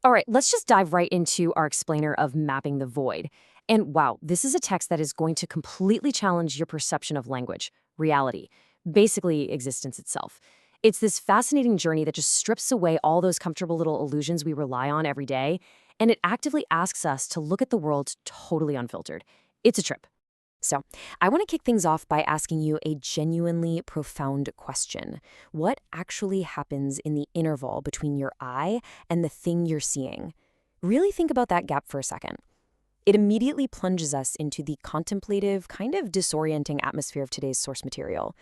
All right, let's just dive right into our explainer of mapping the void. And wow, this is a text that is going to completely challenge your perception of language, reality, basically existence itself. It's this fascinating journey that just strips away all those comfortable little illusions we rely on every day, and it actively asks us to look at the world totally unfiltered. It's a trip. So, I want to kick things off by asking you a genuinely profound question. What actually happens in the interval between your eye and the thing you're seeing? Really think about that gap for a second. It immediately plunges us into the contemplative, kind of disorienting atmosphere of today's source material.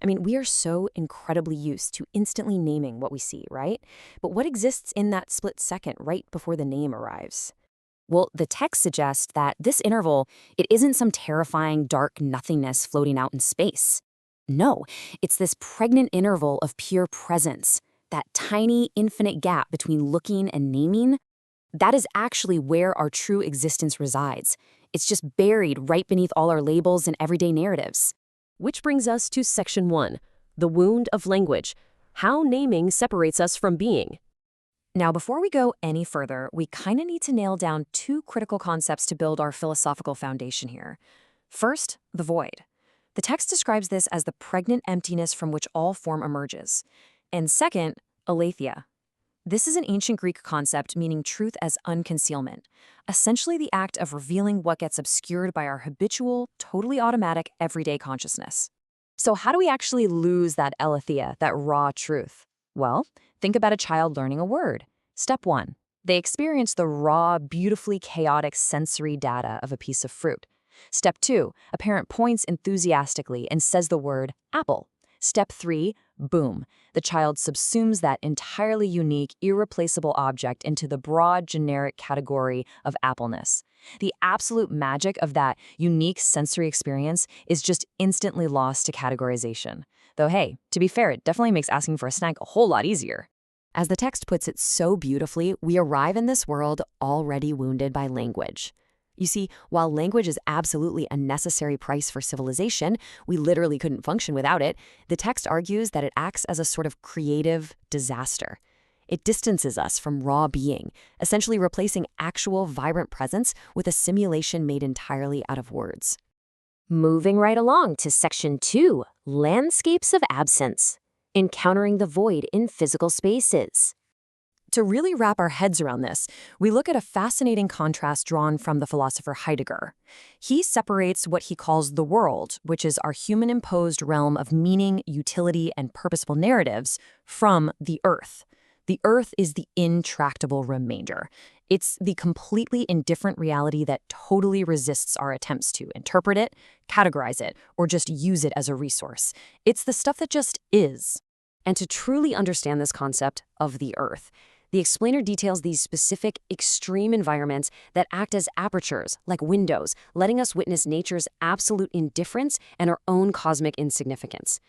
I mean, we are so incredibly used to instantly naming what we see, right? But what exists in that split second right before the name arrives? Well, the text suggests that this interval, it isn't some terrifying dark nothingness floating out in space. No, it's this pregnant interval of pure presence, that tiny infinite gap between looking and naming. That is actually where our true existence resides. It's just buried right beneath all our labels and everyday narratives. Which brings us to Section 1, the wound of language, how naming separates us from being. Now, before we go any further, we kind of need to nail down two critical concepts to build our philosophical foundation here. First, the void. The text describes this as the pregnant emptiness from which all form emerges. And second, aletheia. This is an ancient Greek concept meaning truth as unconcealment, essentially the act of revealing what gets obscured by our habitual, totally automatic, everyday consciousness. So how do we actually lose that aletheia, that raw truth? Well, think about a child learning a word. Step 1. They experience the raw, beautifully chaotic sensory data of a piece of fruit. Step 2. A parent points enthusiastically and says the word apple. Step 3. Boom. The child subsumes that entirely unique, irreplaceable object into the broad, generic category of appleness. The absolute magic of that unique sensory experience is just instantly lost to categorization. Though hey, to be fair, it definitely makes asking for a snack a whole lot easier. As the text puts it so beautifully, we arrive in this world already wounded by language. You see, while language is absolutely a necessary price for civilization, we literally couldn't function without it, the text argues that it acts as a sort of creative disaster. It distances us from raw being, essentially replacing actual vibrant presence with a simulation made entirely out of words. Moving right along to Section 2, Landscapes of Absence, Encountering the Void in Physical Spaces. To really wrap our heads around this, we look at a fascinating contrast drawn from the philosopher Heidegger. He separates what he calls the world, which is our human-imposed realm of meaning, utility, and purposeful narratives, from the earth. The earth is the intractable remainder. It's the completely indifferent reality that totally resists our attempts to interpret it, categorize it, or just use it as a resource. It's the stuff that just is. And to truly understand this concept of the earth, the explainer details these specific, extreme environments that act as apertures, like windows, letting us witness nature's absolute indifference and our own cosmic insignificance.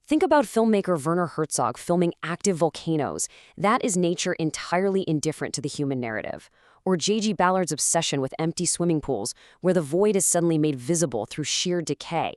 Think about filmmaker Werner Herzog filming active volcanoes. That is nature entirely indifferent to the human narrative. Or J.G. Ballard's obsession with empty swimming pools, where the void is suddenly made visible through sheer decay.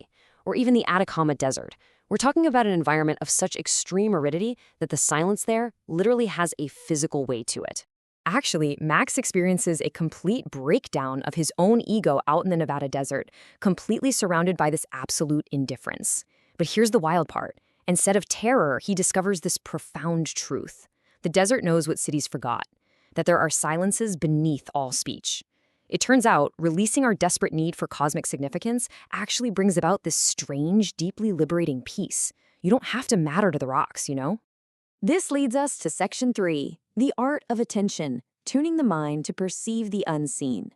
Or even the Atacama Desert. We're talking about an environment of such extreme aridity that the silence there literally has a physical weight to it. Actually, Max experiences a complete breakdown of his own ego out in the Nevada desert, completely surrounded by this absolute indifference. But here's the wild part. Instead of terror, he discovers this profound truth. The desert knows what cities forgot, that there are silences beneath all speech. It turns out, releasing our desperate need for cosmic significance actually brings about this strange, deeply liberating peace. You don't have to matter to the rocks, you know? This leads us to Section 3, the art of attention, tuning the mind to perceive the unseen.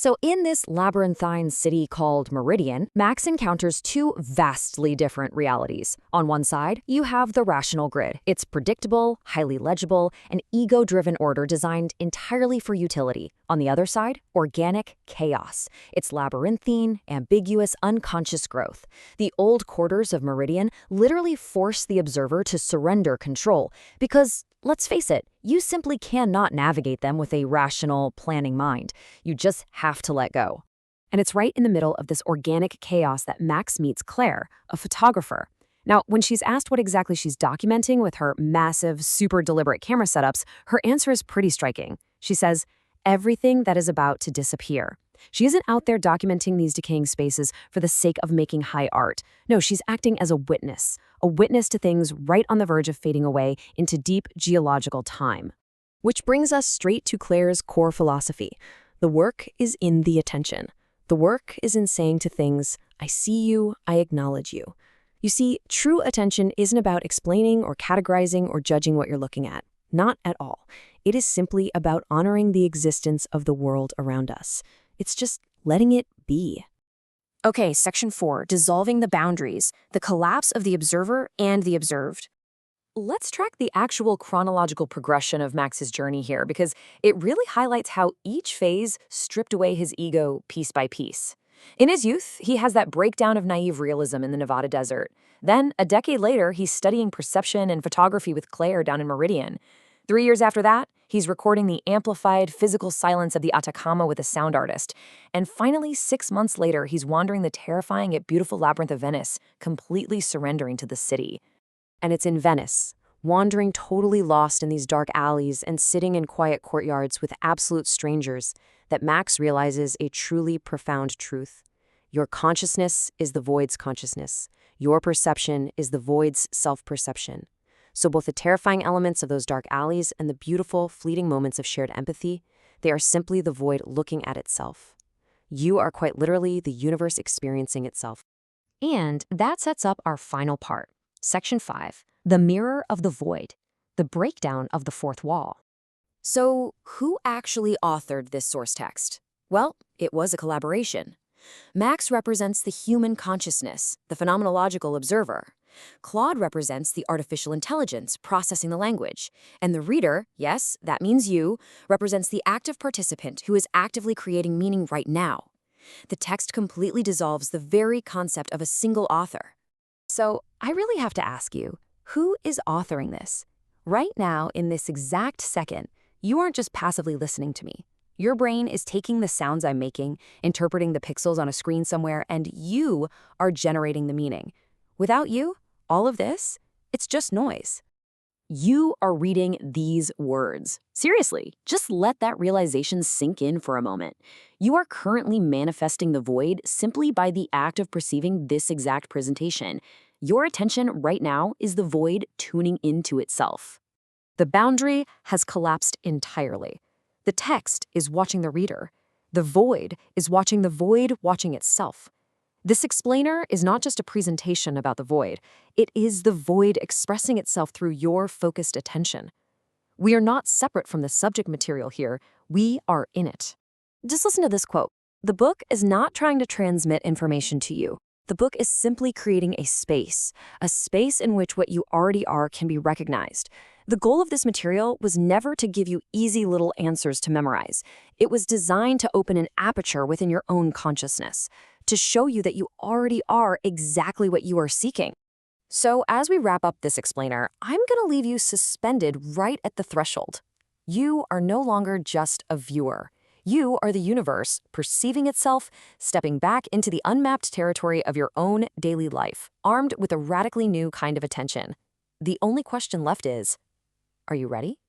So in this labyrinthine city called Meridian, Max encounters two vastly different realities. On one side, you have the rational grid. It's predictable, highly legible, an ego-driven order designed entirely for utility. On the other side, organic chaos. It's labyrinthine, ambiguous, unconscious growth. The old quarters of Meridian literally force the observer to surrender control because, let's face it, you simply cannot navigate them with a rational, planning mind. You just have to let go. And it's right in the middle of this organic chaos that Max meets Claire, a photographer. Now, when she's asked what exactly she's documenting with her massive, super deliberate camera setups, her answer is pretty striking. She says, everything that is about to disappear. She isn't out there documenting these decaying spaces for the sake of making high art. No, she's acting as a witness to things right on the verge of fading away into deep geological time. Which brings us straight to Claire's core philosophy. The work is in the attention. The work is in saying to things, I see you, I acknowledge you. You see, true attention isn't about explaining or categorizing or judging what you're looking at. Not at all. It is simply about honoring the existence of the world around us. It's just letting it be. Okay, section 4, dissolving the boundaries, the collapse of the observer and the observed. Let's track the actual chronological progression of Max's journey here because it really highlights how each phase stripped away his ego piece by piece. In his youth, he has that breakdown of naive realism in the Nevada desert. Then, a decade later, he's studying perception and photography with Claire down in Meridian. 3 years after that, he's recording the amplified physical silence of the Atacama with a sound artist. And finally, 6 months later, he's wandering the terrifying yet beautiful labyrinth of Venice, completely surrendering to the city. And it's in Venice, wandering totally lost in these dark alleys and sitting in quiet courtyards with absolute strangers, that Max realizes a truly profound truth. Your consciousness is the void's consciousness. Your perception is the void's self-perception. So both the terrifying elements of those dark alleys and the beautiful, fleeting moments of shared empathy, they are simply the void looking at itself. You are quite literally the universe experiencing itself. And that sets up our final part, section 5, the mirror of the void, the breakdown of the fourth wall. So who actually authored this source text? Well, it was a collaboration. Max represents the human consciousness, the phenomenological observer. Claude represents the artificial intelligence processing the language. And the reader, yes, that means you, represents the active participant who is actively creating meaning right now. The text completely dissolves the very concept of a single author. So I really have to ask you, who is authoring this? Right now, in this exact second, you aren't just passively listening to me. Your brain is taking the sounds I'm making, interpreting the pixels on a screen somewhere, and you are generating the meaning. Without you, all of this, it's just noise. You are reading these words. Seriously, just let that realization sink in for a moment. You are currently manifesting the void simply by the act of perceiving this exact presentation. Your attention right now is the void tuning into itself. The boundary has collapsed entirely. The text is watching the reader. The void is watching the void watching itself. This explainer is not just a presentation about the void. It is the void expressing itself through your focused attention. We are not separate from the subject material here. We are in it. Just listen to this quote. The book is not trying to transmit information to you. The book is simply creating a space in which what you already are can be recognized. The goal of this material was never to give you easy little answers to memorize. It was designed to open an aperture within your own consciousness, to show you that you already are exactly what you are seeking. So as we wrap up this explainer, I'm going to leave you suspended right at the threshold. You are no longer just a viewer. You are the universe perceiving itself, stepping back into the unmapped territory of your own daily life, armed with a radically new kind of attention. The only question left is, are you ready?